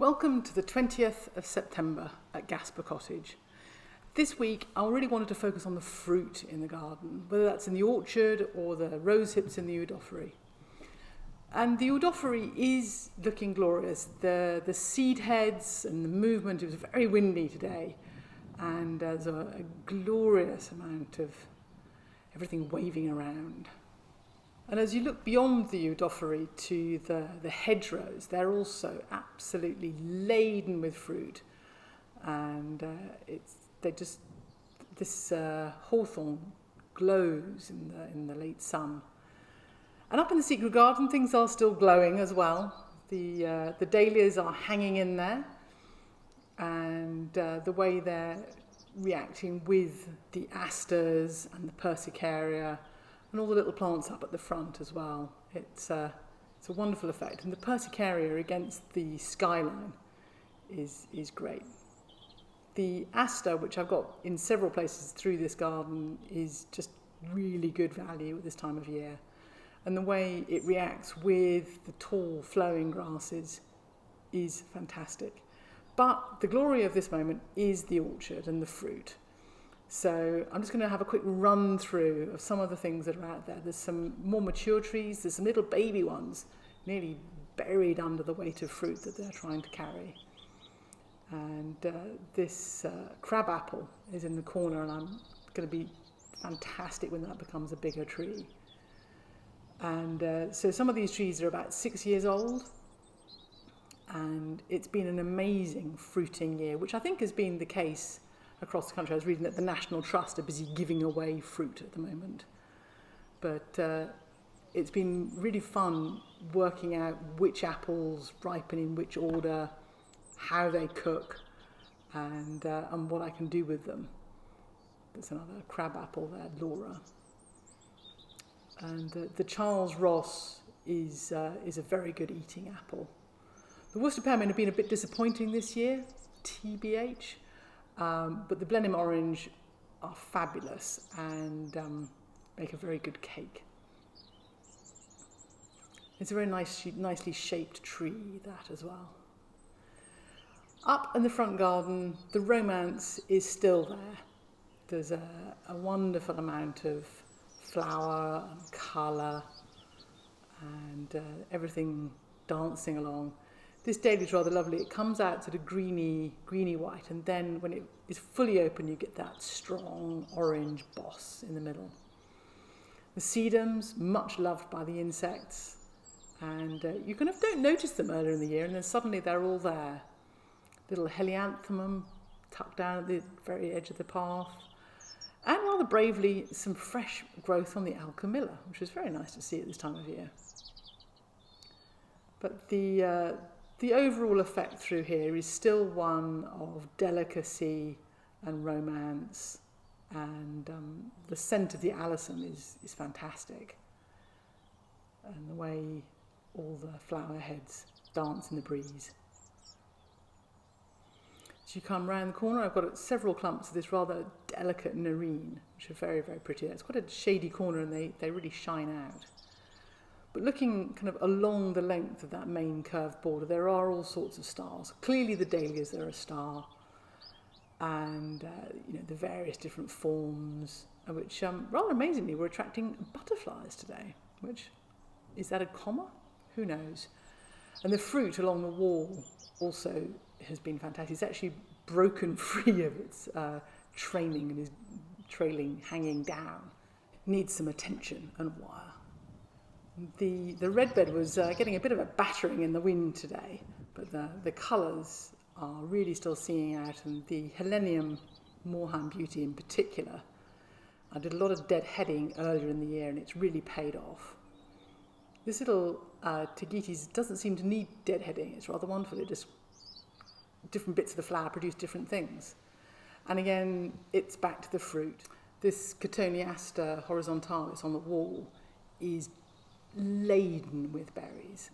Welcome to the 20th of September at Gasper Cottage. This week I really wanted to focus on the fruit in the garden, whether that's in the orchard or the rose hips in the eudophory. And the eudophory is looking glorious. The seed heads and the movement, it was very windy today, and there's a glorious amount of everything waving around. And as you look beyond the eudophory to the hedgerows, they're also absolutely laden with fruit. And this hawthorn glows in the late sun. And up in the secret garden, things are still glowing as well. The dahlias are hanging in there, and the way they're reacting with the asters and the persicaria and all the little plants up at the front as well. It's a wonderful effect. And the persicaria against the skyline is great. The aster, which I've got in several places through this garden, is just really good value at this time of year. And the way it reacts with the tall flowing grasses is fantastic. But the glory of this moment is the orchard and the fruit. So I'm just going to have a quick run through of some of the things that are out there. There's some more mature trees, there's some little baby ones nearly buried under the weight of fruit that they're trying to carry. And this crab apple is in the corner, and I'm going to be fantastic when that becomes a bigger tree. And so some of these trees are about 6 years old, and it's been an amazing fruiting year, which I think has been the case across the country. I was reading that the National Trust are busy giving away fruit at the moment. But it's been really fun working out which apples ripen in which order, how they cook, and what I can do with them. There's another crab apple there, Laura. And the Charles Ross is a very good eating apple. The Worcester Pearmain have been a bit disappointing this year, TBH. But the Blenheim Orange are fabulous and make a very good cake. It's a very nicely shaped tree, that as well. Up in the front garden, the romance is still there. There's a wonderful amount of flower and colour and everything dancing along. This dahlia is rather lovely. It comes out sort of greeny white, and then when it is fully open, you get that strong orange boss in the middle. The sedums, much loved by the insects, and you kind of don't notice them earlier in the year, and then suddenly they're all there. Little helianthemum tucked down at the very edge of the path, and rather bravely, some fresh growth on the alchemilla, which is very nice to see at this time of year. But the overall effect through here is still one of delicacy and romance, and the scent of the alyssum is fantastic, and the way all the flower heads dance in the breeze. As you come round the corner, I've got several clumps of this rather delicate nerine, which are very, very pretty. It's quite a shady corner, and they really shine out. But looking kind of along the length of that main curved border, there are all sorts of stars. Clearly the dahlias are a star, and the various different forms, which rather amazingly were attracting butterflies today. Is that a comma? Who knows? And the fruit along the wall also has been fantastic. It's actually broken free of its trailing and is hanging down. Needs some attention and wire. The red bed was getting a bit of a battering in the wind today, but the colours are really still seeing out, and the Helenium Moorhound Beauty in particular. I did a lot of deadheading earlier in the year, and it's really paid off. This little Tagetes doesn't seem to need deadheading. It's rather wonderful. It just, different bits of the flower produce different things. And again, it's back to the fruit. This Cotoneaster horizontalis on the wall is laden with berries.